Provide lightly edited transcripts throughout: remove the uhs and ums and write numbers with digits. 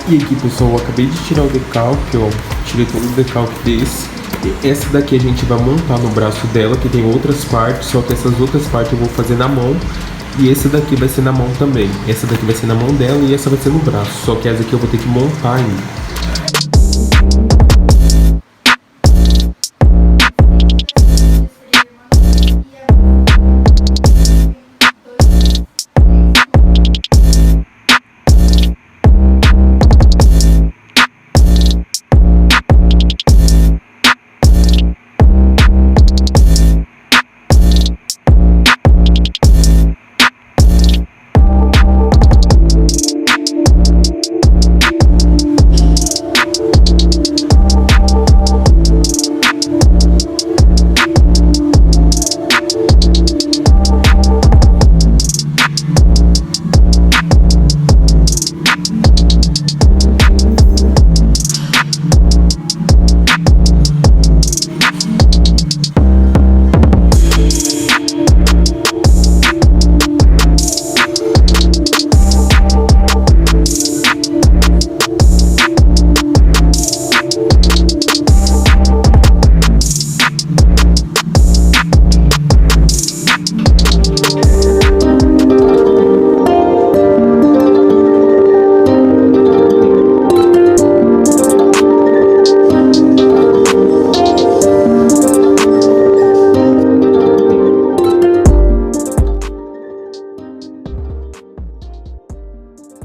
E aqui, pessoal, eu acabei de tirar o decalque, ó. Tirei todo o decalque desse. E essa daqui a gente vai montar no braço dela, que tem outras partes, só que essas outras partes eu vou fazer na mão. E essa daqui vai ser na mão também. Essa daqui vai ser na mão dela e essa vai ser no braço. Só que essa aqui eu vou ter que montar ainda.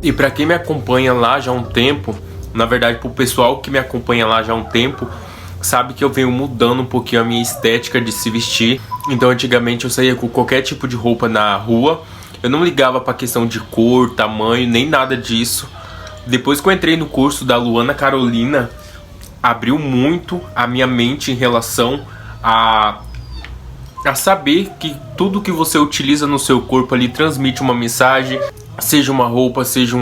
E pra quem me acompanha lá já há um tempo, na verdade pro pessoal que me acompanha lá já há um tempo, sabe que eu venho mudando um pouquinho a minha estética de se vestir. Então antigamente eu saía com qualquer tipo de roupa na rua, eu não ligava pra questão de cor, tamanho, nem nada disso. Depois que eu entrei no curso da Luana Carolina, abriu muito a minha mente em relação a saber que tudo que você utiliza no seu corpo ali transmite uma mensagem. Seja uma roupa, seja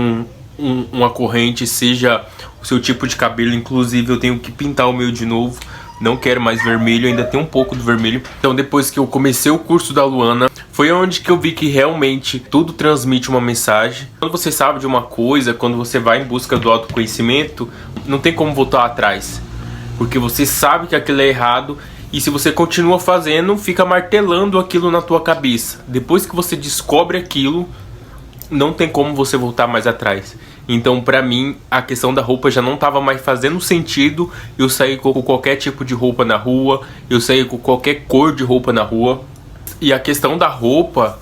uma corrente, seja o seu tipo de cabelo. Inclusive eu tenho que pintar o meu de novo. Não quero mais vermelho, ainda tem um pouco do vermelho. Então depois que eu comecei o curso da Luana, foi onde que eu vi que realmente tudo transmite uma mensagem. Quando você sabe de uma coisa, quando você vai em busca do autoconhecimento, não tem como voltar atrás. Porque você sabe que aquilo é errado. E se você continua fazendo, fica martelando aquilo na tua cabeça. Depois que você descobre aquilo, não tem como você voltar mais atrás. Então pra mim a questão da roupa já não tava mais fazendo sentido. Eu saí com qualquer tipo de roupa na rua, eu saí com qualquer cor de roupa na rua. E a questão da roupa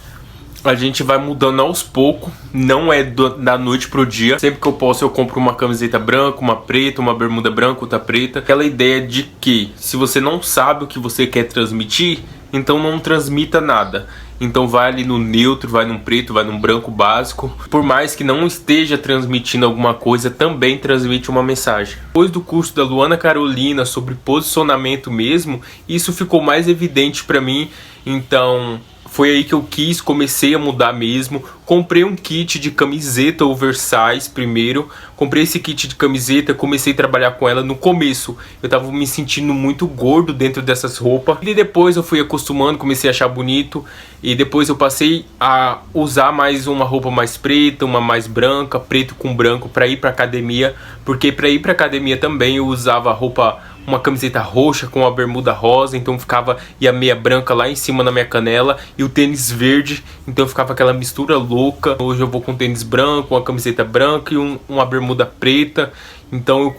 a gente vai mudando aos poucos, não é da noite pro dia. Sempre que eu posso eu compro uma camiseta branca, uma preta, uma bermuda branca, outra preta. Aquela ideia de que se você não sabe o que você quer transmitir, então não transmita nada. Então vai ali no neutro, vai num preto, vai num branco básico. Por mais que não esteja transmitindo alguma coisa, também transmite uma mensagem. Depois do curso da Luana Carolina sobre posicionamento mesmo, isso ficou mais evidente pra mim. Então foi aí que eu comecei a mudar mesmo. Comprei um kit de camiseta oversize primeiro. Comprei esse kit de camiseta, comecei a trabalhar com ela. No começo eu tava me sentindo muito gordo dentro dessas roupas. E depois eu fui acostumando, comecei a achar bonito. E depois eu passei a usar mais uma roupa mais preta, uma mais branca, preto com branco, pra ir pra academia. Porque pra ir pra academia também eu usava roupa, uma camiseta roxa com a bermuda rosa, então ficava, e a meia branca lá em cima na minha canela, e o tênis verde, então ficava aquela mistura louca. Hoje eu vou com tênis branco, uma camiseta branca e uma bermuda preta. Então eu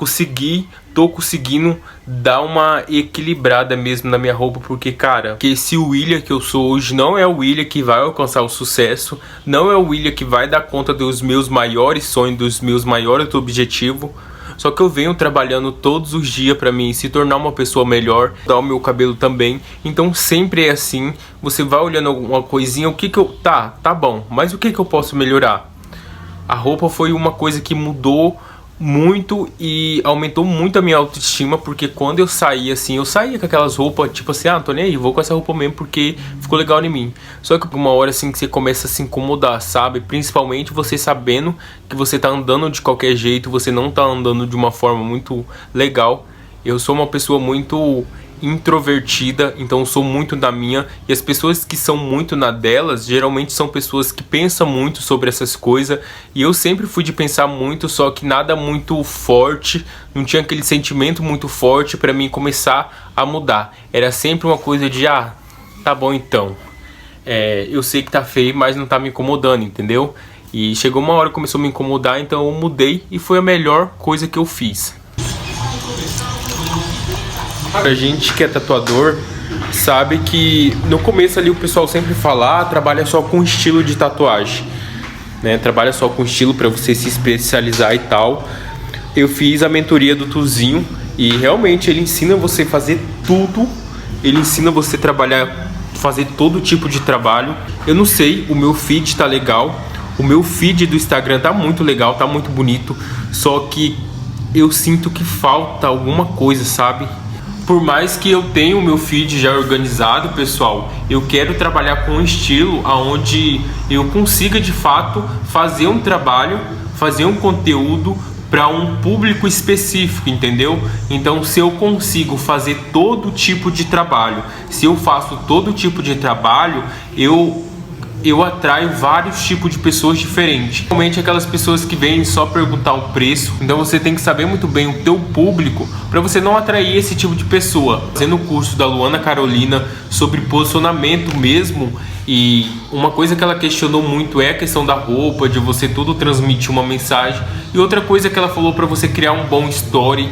tô conseguindo dar uma equilibrada mesmo na minha roupa, porque cara, que esse William que eu sou hoje não é o William que vai alcançar o sucesso, não é o William que vai dar conta dos meus maiores sonhos, dos meus maiores objetivos. Só que eu venho trabalhando todos os dias pra mim se tornar uma pessoa melhor, dar o meu cabelo também. Então sempre é assim, você vai olhando alguma coisinha, o que que eu... Tá bom, mas o que que eu posso melhorar? A roupa foi uma coisa que mudou muito e aumentou muito a minha autoestima, porque quando eu saía assim, eu saía com aquelas roupas, tipo assim, ah, tô nem aí, vou com essa roupa mesmo porque ficou legal em mim. Só que por uma hora assim que você começa a se incomodar, sabe? Principalmente você sabendo que você tá andando de qualquer jeito, você não tá andando de uma forma muito legal. Eu sou uma pessoa muito introvertida, então eu sou muito na minha, e as pessoas que são muito na delas, geralmente são pessoas que pensam muito sobre essas coisas, e eu sempre fui de pensar muito, só que nada muito forte, não tinha aquele sentimento muito forte pra mim começar a mudar. Era sempre uma coisa de, tá bom então, eu sei que tá feio, mas não tá me incomodando, entendeu? E chegou uma hora que começou a me incomodar, então eu mudei e foi a melhor coisa que eu fiz. A gente que é tatuador sabe que no começo ali o pessoal sempre fala, trabalha só com estilo de tatuagem, né? Trabalha só com estilo para você se especializar e tal. Eu fiz a mentoria do Tuzinho e realmente ele ensina você a fazer tudo. Ele ensina você a trabalhar, fazer todo tipo de trabalho. Eu não sei, o meu feed tá legal. O meu feed do Instagram tá muito legal, tá muito bonito. Só que eu sinto que falta alguma coisa, sabe? Por mais que eu tenha o meu feed já organizado, pessoal, eu quero trabalhar com um estilo onde eu consiga de fato fazer um trabalho, fazer um conteúdo para um público específico, entendeu? Então, se eu consigo fazer todo tipo de trabalho, se eu faço todo tipo de trabalho, eu atraio vários tipos de pessoas diferentes. Principalmente aquelas pessoas que vêm só perguntar o preço. Então você tem que saber muito bem o teu público para você não atrair esse tipo de pessoa. Fazendo o curso da Luana Carolina sobre posicionamento mesmo, e uma coisa que ela questionou muito é a questão da roupa, de você tudo transmitir uma mensagem. E outra coisa que ela falou para você criar um bom story,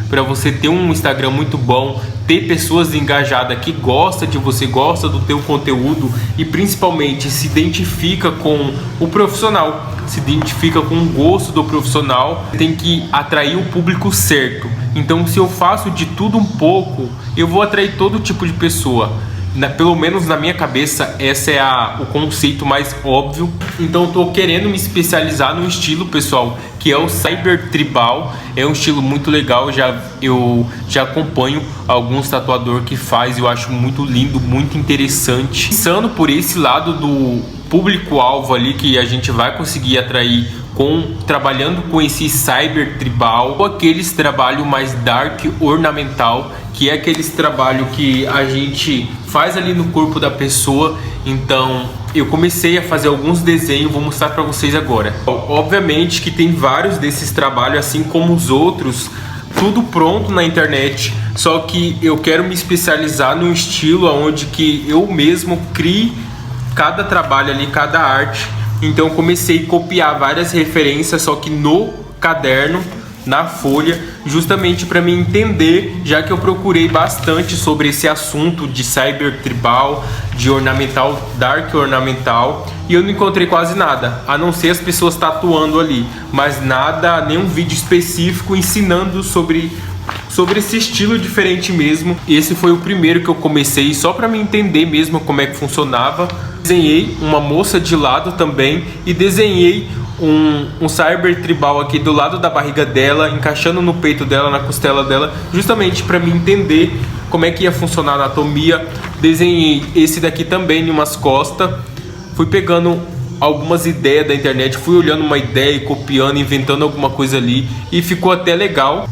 para você ter um Instagram muito bom, ter pessoas engajadas que gostam de você, gosta do teu conteúdo e principalmente se identifica com o profissional, se identifica com o gosto do profissional, tem que atrair o público certo. Então, se eu faço de tudo um pouco, eu vou atrair todo tipo de pessoa. Pelo menos na minha cabeça, esse é o conceito mais óbvio. Então eu tô querendo me especializar no estilo, pessoal, que é o Cyber Tribal. É um estilo muito legal, eu já acompanho alguns tatuadores que faz, eu acho muito lindo, muito interessante. Pensando por esse lado do público-alvo ali que a gente vai conseguir atrair trabalhando com esse Cyber Tribal, ou aqueles trabalho mais dark ornamental, que é aqueles trabalho que a gente faz ali no corpo da pessoa. Então eu comecei a fazer alguns desenhos, vou mostrar para vocês agora. Obviamente que tem vários desses trabalhos, assim como os outros, tudo pronto na internet, só que eu quero me especializar no estilo onde que eu mesmo crie cada trabalho ali, cada arte. Então eu comecei a copiar várias referências, só que no caderno, na folha, justamente para me entender, já que eu procurei bastante sobre esse assunto de Cyber Tribal, de ornamental, dark ornamental, e eu não encontrei quase nada, a não ser as pessoas tatuando ali, mas nada, nenhum vídeo específico ensinando sobre esse estilo diferente mesmo. Esse foi o primeiro que eu comecei, só para me entender mesmo como é que funcionava. Desenhei uma moça de lado também e desenhei um Cyber Tribal aqui do lado da barriga dela, encaixando no peito dela, na costela dela, justamente para me entender como é que ia funcionar a anatomia. Desenhei esse daqui também em umas costas, fui pegando algumas ideias da internet, fui olhando uma ideia e copiando, inventando alguma coisa ali, e ficou até legal.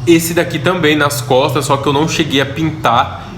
Esse daqui também nas costas, só que eu não cheguei a pintar,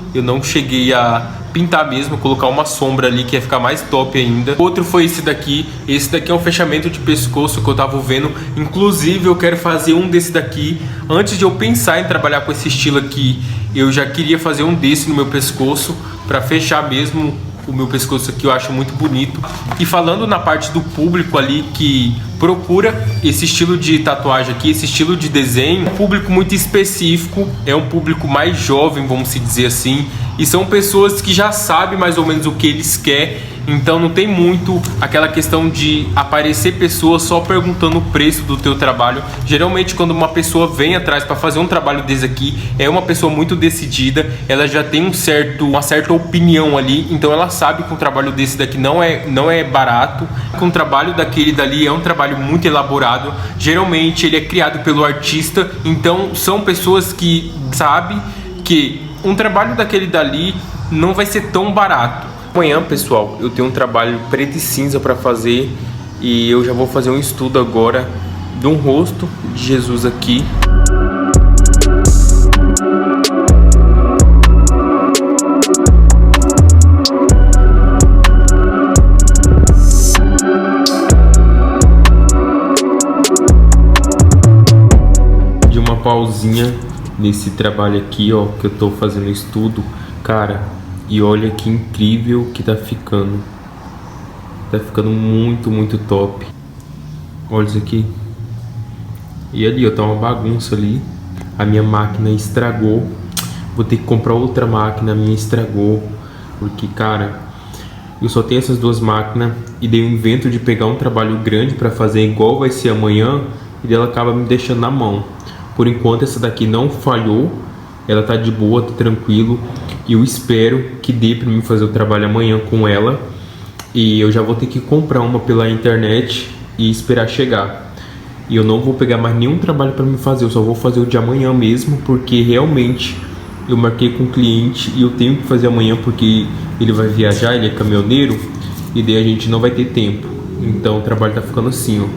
mesmo, colocar uma sombra ali que ia ficar mais top ainda. Outro foi esse daqui é um fechamento de pescoço que eu tava vendo, inclusive eu quero fazer um desse daqui. Antes de eu pensar em trabalhar com esse estilo aqui, eu já queria fazer um desse no meu pescoço, para fechar mesmo o meu pescoço aqui, eu acho muito bonito. E falando na parte do público ali que procura esse estilo de tatuagem aqui, esse estilo de desenho, um público muito específico, é um público mais jovem, vamos dizer assim, e são pessoas que já sabem mais ou menos o que eles querem. Então não tem muito aquela questão de aparecer pessoas só perguntando o preço do teu trabalho. Geralmente quando uma pessoa vem atrás para fazer um trabalho desse aqui, é uma pessoa muito decidida, ela já tem uma certa opinião ali, então ela sabe que um trabalho desse daqui não é barato, que um trabalho daquele dali é um trabalho muito elaborado, geralmente ele é criado pelo artista, então são pessoas que sabem que um trabalho daquele dali não vai ser tão barato. Amanhã, pessoal, eu tenho um trabalho preto e cinza para fazer e eu já vou fazer um estudo agora de um rosto de Jesus aqui. manualzinha nesse trabalho aqui, ó, que eu tô fazendo estudo, cara, e olha que incrível que tá ficando. Tá ficando muito, muito top. Olha isso aqui. E ali, ó, tá uma bagunça ali. A minha máquina estragou. Vou ter que comprar outra máquina, a minha estragou. Porque, cara, eu só tenho essas duas máquinas e dei um invento de pegar um trabalho grande pra fazer igual vai ser amanhã, e ela acaba me deixando na mão. Por enquanto essa daqui não falhou, ela tá de boa, tá tranquilo, e eu espero que dê pra mim fazer o trabalho amanhã com ela. E eu já vou ter que comprar uma pela internet e esperar chegar. E eu não vou pegar mais nenhum trabalho pra me fazer, eu só vou fazer o de amanhã mesmo, porque realmente eu marquei com o cliente e eu tenho que fazer amanhã porque ele vai viajar, ele é caminhoneiro, e daí a gente não vai ter tempo. Então o trabalho tá ficando assim, ó.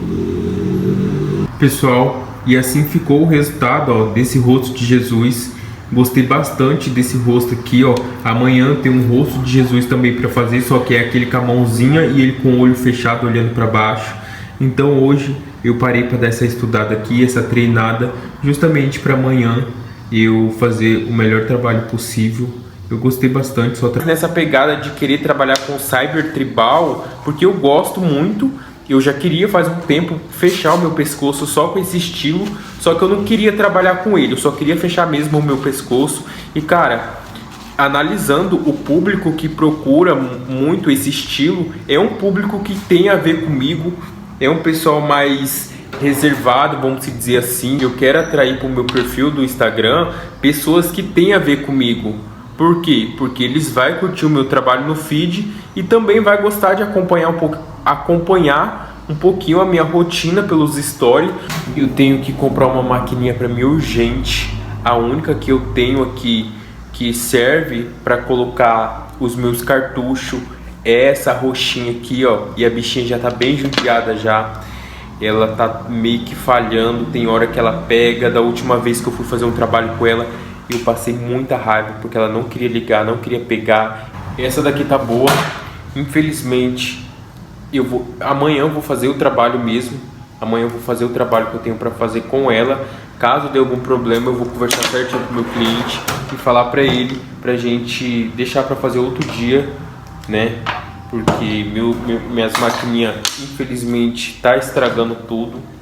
Pessoal, e assim ficou o resultado, ó, desse rosto de Jesus. Gostei bastante desse rosto aqui, ó. Amanhã tem um rosto de Jesus também para fazer, só que é aquele com a mãozinha e ele com o olho fechado olhando para baixo. Então hoje eu parei para dar essa estudada aqui, essa treinada, justamente para amanhã eu fazer o melhor trabalho possível. Eu gostei bastante, só nessa pegada de querer trabalhar com cyber tribal, porque eu gosto muito. Eu já queria faz um tempo fechar o meu pescoço só com esse estilo, só que eu não queria trabalhar com ele, eu só queria fechar mesmo o meu pescoço. E cara, analisando o público que procura muito esse estilo, é um público que tem a ver comigo, é um pessoal mais reservado, vamos dizer assim. Eu quero atrair para o meu perfil do Instagram pessoas que têm a ver comigo. Por quê? Porque eles vão curtir o meu trabalho no feed e também vai gostar de acompanhar um pouquinho a minha rotina pelos stories. Eu tenho que comprar uma maquininha para mim urgente. A única que eu tenho aqui que serve para colocar os meus cartuchos é essa roxinha aqui, ó. E a bichinha já tá bem judiada já. Ela tá meio que falhando, tem hora que ela pega. Da última vez que eu fui fazer um trabalho com ela, eu passei muita raiva porque ela não queria ligar, não queria pegar. Essa daqui tá boa. Infelizmente, amanhã eu vou fazer o trabalho mesmo. Amanhã eu vou fazer o trabalho que eu tenho para fazer com ela. Caso dê algum problema, eu vou conversar certinho com o meu cliente e falar para ele, pra gente deixar para fazer outro dia, né? Porque minhas maquininhas, infelizmente, tá estragando tudo.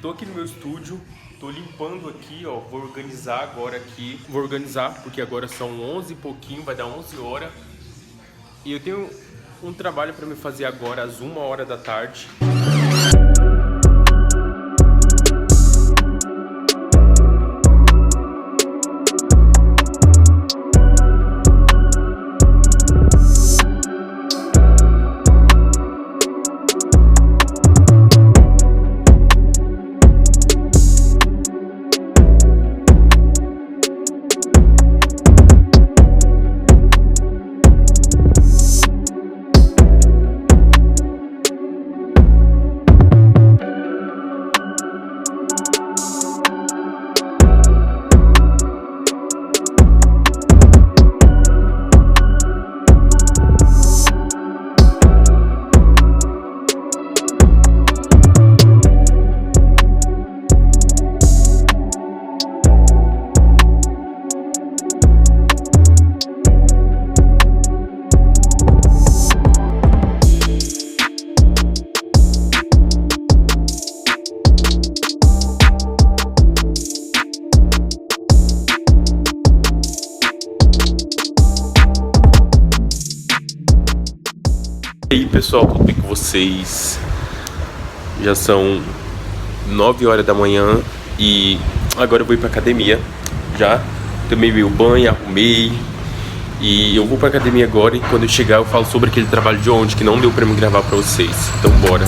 Tô aqui no meu estúdio, tô limpando aqui, ó, vou organizar agora aqui. Vou organizar porque agora são 11 e pouquinho, vai dar 11 horas. E eu tenho um trabalho para me fazer agora às 1 hora da tarde. E aí pessoal, tudo bem com vocês? Já são 9 horas da manhã e agora eu vou ir pra academia. Já tomei meu banho, arrumei e eu vou pra academia agora. E quando eu chegar eu falo sobre aquele trabalho de ontem que não deu pra me gravar pra vocês. Então bora!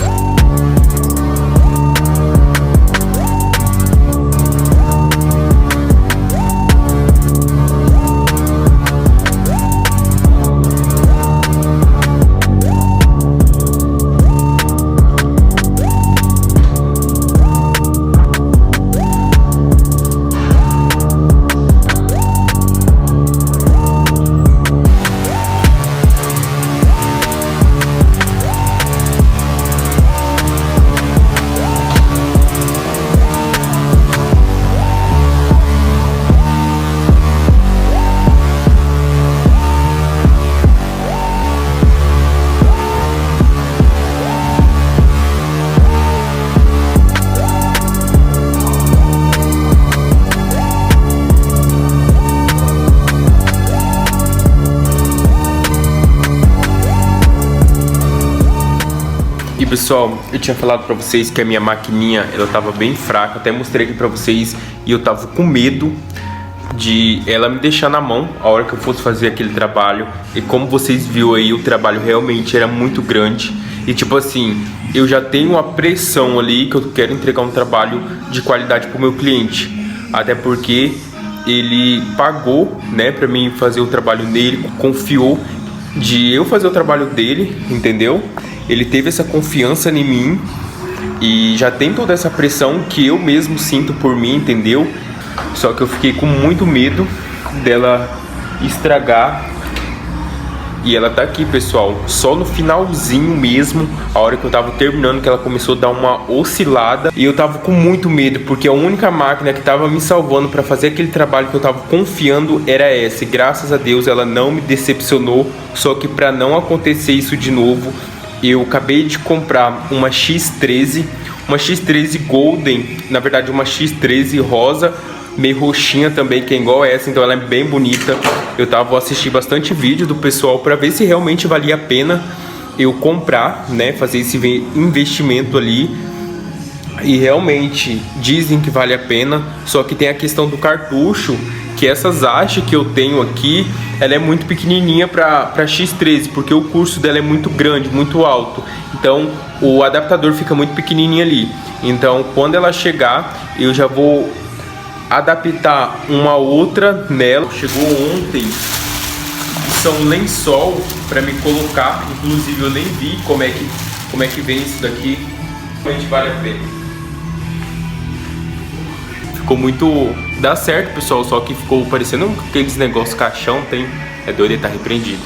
pessoal, eu tinha falado pra vocês que a minha maquininha, ela tava bem fraca, até mostrei aqui pra vocês, e eu tava com medo de ela me deixar na mão a hora que eu fosse fazer aquele trabalho. E como vocês viram aí, o trabalho realmente era muito grande. E tipo assim, eu já tenho uma pressão ali que eu quero entregar um trabalho de qualidade pro meu cliente. Até porque ele pagou, né, pra mim fazer o trabalho nele, confiou de eu fazer o trabalho dele, entendeu? Ele teve essa confiança em mim e já tem toda essa pressão que eu mesmo sinto por mim, entendeu? Só que eu fiquei com muito medo dela estragar. E ela tá aqui, pessoal, só no finalzinho mesmo, a hora que eu tava terminando, que ela começou a dar uma oscilada. E eu tava com muito medo, porque a única máquina que tava me salvando pra fazer aquele trabalho que eu tava confiando era essa. E graças a Deus ela não me decepcionou. Só que pra não acontecer isso de novo, eu acabei de comprar uma X13, uma X13 Golden, na verdade uma X13 rosa, meio roxinha também, que é igual essa, então ela é bem bonita. Eu tava assistindo bastante vídeo do pessoal para ver se realmente valia a pena eu comprar, né, fazer esse investimento ali. E realmente dizem que vale a pena, só que tem a questão do cartucho, que essas hastes que eu tenho aqui, ela é muito pequenininha para X13, porque o curso dela é muito grande, muito alto. Então o adaptador fica muito pequenininho ali. Então quando ela chegar, eu já vou adaptar uma outra nela. Chegou ontem, são lençol para me colocar, inclusive eu nem vi como é que vem isso daqui. Realmente vale a pena. Ficou muito, dá certo, pessoal, só que ficou parecendo aqueles negócios caixão, tem, é doido, ele tá repreendido,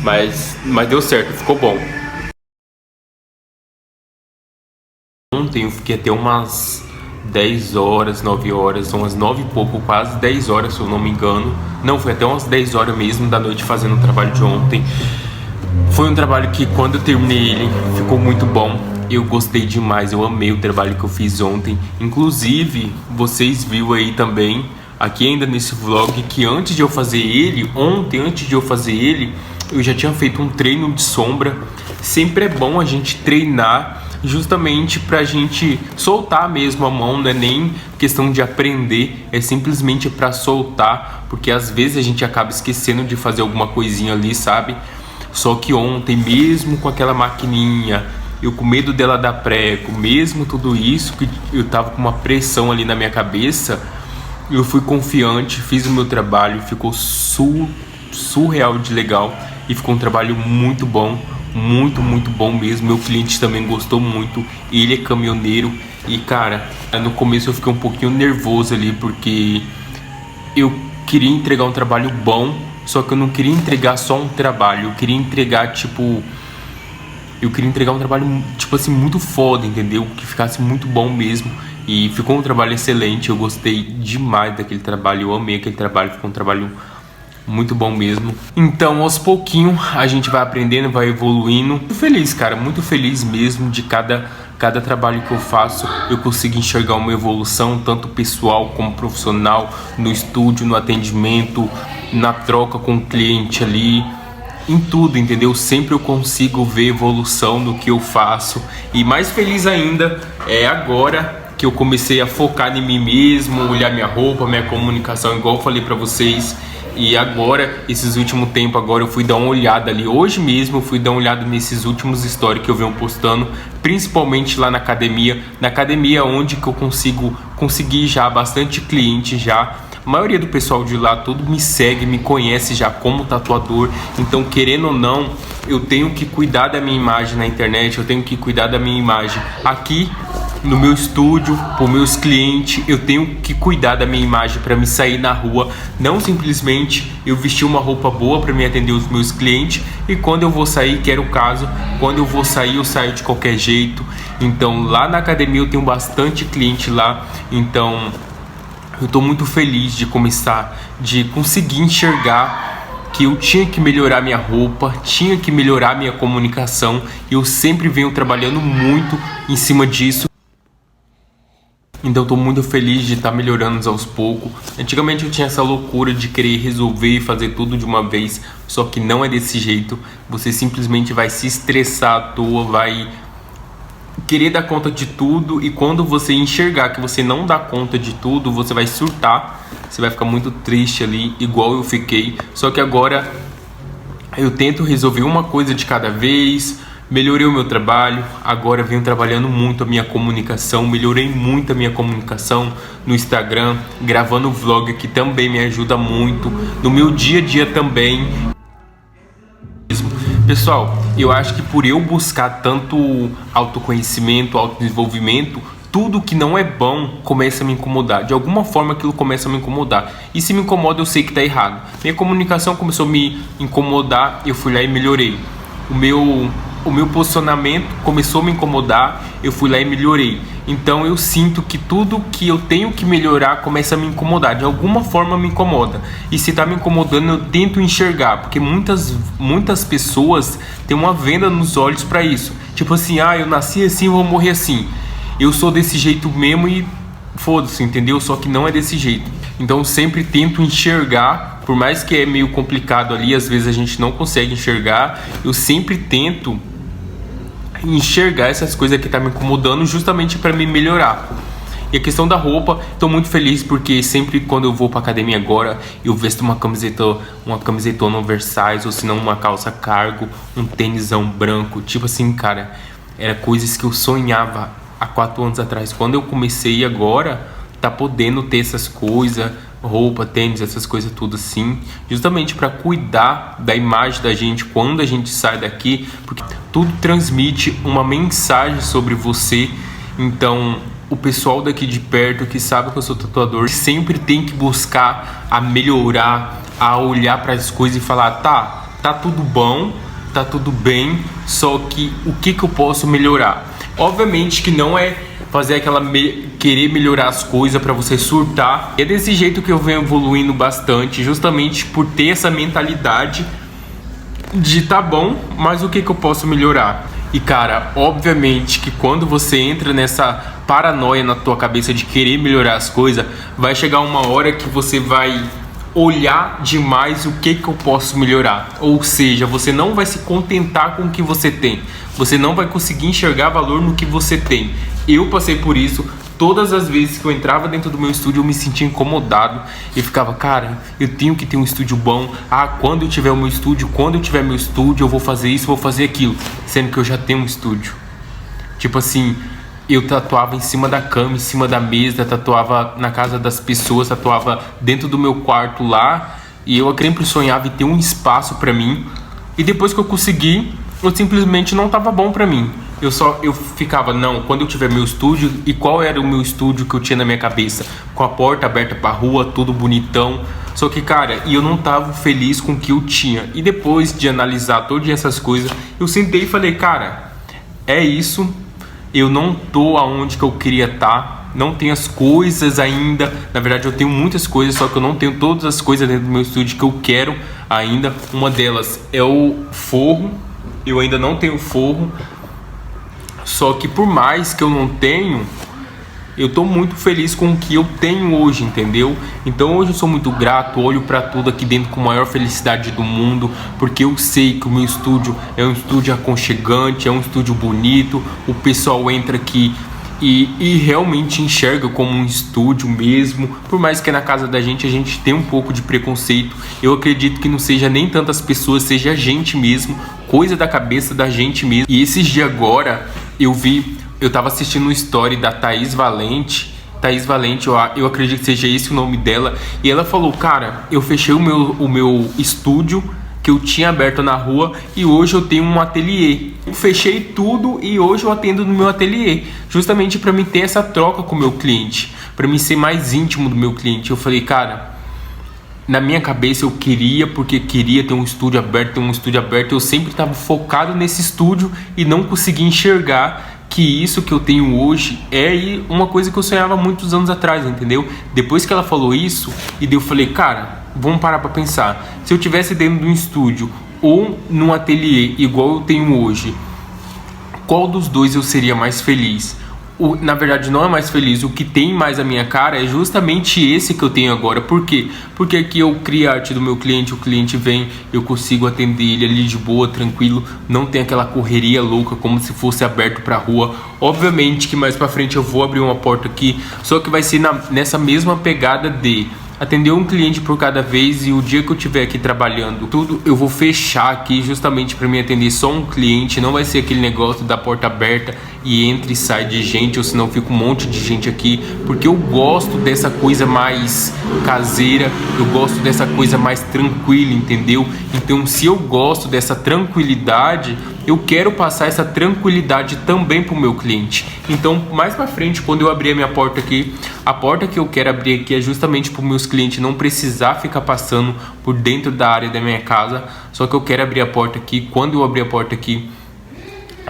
mas deu certo, ficou bom. Ontem eu fiquei até umas 10 horas, 9 horas, umas 9 e pouco, quase 10 horas, se eu não me engano. Não, foi até umas 10 horas mesmo da noite fazendo o trabalho de ontem. Foi um trabalho que quando eu terminei ele, ficou muito bom. Eu gostei demais, eu amei o trabalho que eu fiz ontem. Inclusive, vocês viram aí também, aqui ainda nesse vlog, que antes de eu fazer ele, eu já tinha feito um treino de sombra. Sempre é bom a gente treinar, justamente pra gente soltar mesmo a mão, não é nem questão de aprender, é simplesmente pra soltar, porque às vezes a gente acaba esquecendo de fazer alguma coisinha ali, sabe? Só que ontem, mesmo com aquela maquininha, eu com medo dela dar prego, mesmo tudo isso, que eu tava com uma pressão ali na minha cabeça, eu fui confiante, fiz o meu trabalho, ficou surreal de legal e ficou um trabalho muito bom. Muito bom mesmo. Meu cliente também gostou muito. Ele é caminhoneiro e, cara, no começo eu fiquei um pouquinho nervoso ali, porque eu queria entregar um trabalho bom, só que eu não queria entregar só um trabalho. Eu queria entregar, um trabalho, tipo assim, muito foda, entendeu? Que ficasse muito bom mesmo. E ficou um trabalho excelente. Eu gostei demais daquele trabalho. Eu amei aquele trabalho. Ficou um trabalho muito bom mesmo. Então, aos pouquinhos, a gente vai aprendendo, vai evoluindo. Muito feliz, cara, muito feliz mesmo de cada trabalho que eu faço. Eu consigo enxergar uma evolução, tanto pessoal como profissional, no estúdio, no atendimento, na troca com o cliente ali, em tudo, entendeu? Sempre eu consigo ver evolução no que eu faço. E mais feliz ainda é agora que eu comecei a focar em mim mesmo, olhar minha roupa, minha comunicação, igual eu falei pra vocês. E agora, esses últimos tempos, agora eu fui dar uma olhada ali. Hoje mesmo eu fui dar uma olhada nesses últimos stories que eu venho postando, principalmente lá na academia. Na academia onde que eu consegui já bastante cliente já. A maioria do pessoal de lá tudo me segue, me conhece já como tatuador. Então, querendo ou não, eu tenho que cuidar da minha imagem na internet, eu tenho que cuidar da minha imagem aqui no meu estúdio, para os meus clientes. Eu tenho que cuidar da minha imagem para me sair na rua, não simplesmente eu vestir uma roupa boa para me atender os meus clientes e quando eu vou sair, que era o caso, quando eu vou sair eu saio de qualquer jeito. Então lá na academia eu tenho bastante cliente lá, então eu tô muito feliz de começar, de conseguir enxergar que eu tinha que melhorar minha roupa, tinha que melhorar minha comunicação, e eu sempre venho trabalhando muito em cima disso. Então estou muito feliz de estar melhorando aos poucos. Antigamente eu tinha essa loucura de querer resolver e fazer tudo de uma vez, só que não é desse jeito. Você simplesmente vai se estressar à toa, vai querer dar conta de tudo, e quando você enxergar que você não dá conta de tudo, você vai surtar, você vai ficar muito triste ali, igual eu fiquei. Só que agora eu tento resolver uma coisa de cada vez. Melhorei o meu trabalho, agora venho trabalhando muito a minha comunicação, melhorei muito a minha comunicação no Instagram, gravando vlog, que também me ajuda muito, no meu dia a dia também. Pessoal, eu acho que por eu buscar tanto autoconhecimento, autodesenvolvimento, tudo que não é bom começa a me incomodar. De alguma forma aquilo começa a me incomodar. E se me incomoda, eu sei que tá errado. Minha comunicação começou a me incomodar, eu fui lá e melhorei. O meu posicionamento começou a me incomodar, eu fui lá e melhorei. Então eu sinto que tudo que eu tenho que melhorar começa a me incomodar. De alguma forma me incomoda. E se tá me incomodando, eu tento enxergar. Porque muitas pessoas têm uma venda nos olhos pra isso. Tipo assim, eu nasci assim, eu vou morrer assim. Eu sou desse jeito mesmo e foda-se, entendeu? Só que não é desse jeito. Então eu sempre tento enxergar. Por mais que é meio complicado ali, às vezes a gente não consegue enxergar. Eu sempre tento enxergar essas coisas que tá me incomodando, justamente para me melhorar. E a questão da roupa, tô muito feliz porque sempre quando eu vou pra academia agora, eu vesto uma camisetona oversize, ou se não uma calça cargo, um tênisão branco, tipo assim, cara, era coisas que eu sonhava há 4 anos atrás. Quando eu comecei agora, tá podendo ter essas coisas, roupa, tênis, essas coisas tudo assim, justamente para cuidar da imagem da gente quando a gente sai daqui, porque tudo transmite uma mensagem sobre você. Então o pessoal daqui de perto que sabe que eu sou tatuador sempre tem que buscar a melhorar, a olhar para as coisas e falar, tá tudo bom, tá tudo bem, só que o que eu posso melhorar? Obviamente que não é fazer aquela querer melhorar as coisas para você surtar. É desse jeito que eu venho evoluindo bastante, justamente por ter essa mentalidade de tá bom, mas o que eu posso melhorar? E cara, obviamente que quando você entra nessa paranoia na tua cabeça de querer melhorar as coisas, vai chegar uma hora que você vai olhar demais o que eu posso melhorar. Ou seja, você não vai se contentar com o que você tem. Você não vai conseguir enxergar valor no que você tem. Eu passei por isso. Todas as vezes que eu entrava dentro do meu estúdio, eu me sentia incomodado. Eu ficava, cara, eu tenho que ter um estúdio bom. Quando eu tiver meu estúdio, eu vou fazer isso, vou fazer aquilo. Sendo que eu já tenho um estúdio. Tipo assim, eu tatuava em cima da cama, em cima da mesa, tatuava na casa das pessoas, tatuava dentro do meu quarto lá. E eu sempre sonhava em ter um espaço pra mim. E depois que eu consegui, eu simplesmente não tava bom pra mim. Eu ficava, não, quando eu tiver meu estúdio. E qual era o meu estúdio que eu tinha na minha cabeça? Com a porta aberta pra rua, tudo bonitão. Só que, cara, eu não tava feliz com o que eu tinha. E depois de analisar todas essas coisas, eu sentei e falei, cara, é isso. Eu não tô aonde que eu queria estar. Não tenho as coisas ainda. Na verdade eu tenho muitas coisas, só que eu não tenho todas as coisas dentro do meu estúdio que eu quero ainda. Uma delas é o forro. Eu ainda não tenho forro. Só que por mais que eu não tenho, eu tô muito feliz com o que eu tenho hoje, entendeu? Então hoje eu sou muito grato, olho pra tudo aqui dentro com a maior felicidade do mundo, porque eu sei que o meu estúdio é um estúdio aconchegante, é um estúdio bonito, o pessoal entra aqui e realmente enxerga como um estúdio mesmo. Por mais que na casa da gente a gente tem um pouco de preconceito, eu acredito que não seja nem tantas pessoas, seja a gente mesmo, coisa da cabeça da gente mesmo. E esses dias agora eu tava assistindo um story da Thaís Valente, eu acredito que seja esse o nome dela, e ela falou, cara, eu fechei o meu estúdio que eu tinha aberto na rua e hoje eu tenho um ateliê. Eu fechei tudo e hoje eu atendo no meu ateliê, justamente para mim ter essa troca com o meu cliente, para mim ser mais íntimo do meu cliente. Eu falei, cara, na minha cabeça eu queria ter um estúdio aberto, eu sempre estava focado nesse estúdio e não consegui enxergar que isso que eu tenho hoje é uma coisa que eu sonhava muitos anos atrás, entendeu? Depois que ela falou isso, e daí eu falei, cara, vamos parar pra pensar. Se eu tivesse dentro de um estúdio ou num ateliê igual eu tenho hoje, qual dos dois eu seria mais feliz? na verdade não é mais feliz, o que tem mais a minha cara é justamente esse que eu tenho agora. Por quê? Porque aqui eu crio a arte do meu cliente, o cliente vem, eu consigo atender ele ali de boa, tranquilo, não tem aquela correria louca como se fosse aberto pra rua. Obviamente que mais pra frente eu vou abrir uma porta aqui, só que vai ser nessa mesma pegada de atender um cliente por cada vez, e o dia que eu estiver aqui trabalhando tudo, eu vou fechar aqui justamente para me atender só um cliente. Não vai ser aquele negócio da porta aberta e entra e sai de gente, ou senão fica um monte de gente aqui, porque eu gosto dessa coisa mais caseira, eu gosto dessa coisa mais tranquila, entendeu? Então, se eu gosto dessa tranquilidade, eu quero passar essa tranquilidade também para o meu cliente. Então, mais para frente, quando eu abrir a minha porta aqui, a porta que eu quero abrir aqui é justamente para os meus clientes não precisar ficar passando por dentro da área da minha casa. Só que eu quero abrir a porta aqui. Quando eu abrir a porta aqui,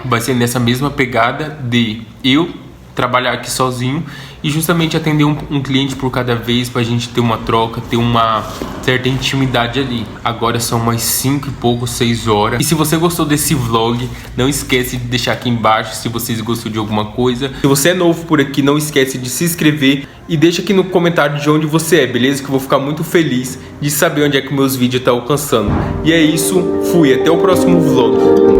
vai ser nessa mesma pegada de eu trabalhar aqui sozinho e justamente atender um cliente por cada vez, pra gente ter uma troca, ter uma certa intimidade ali. Agora são umas 5 e pouco, 6 horas. E se você gostou desse vlog, não esquece de deixar aqui embaixo se vocês gostou de alguma coisa. Se você é novo por aqui, não esquece de se inscrever e deixa aqui no comentário de onde você é, beleza? Que eu vou ficar muito feliz de saber onde é que meus vídeos estão alcançando. E é isso, fui, até o próximo vlog.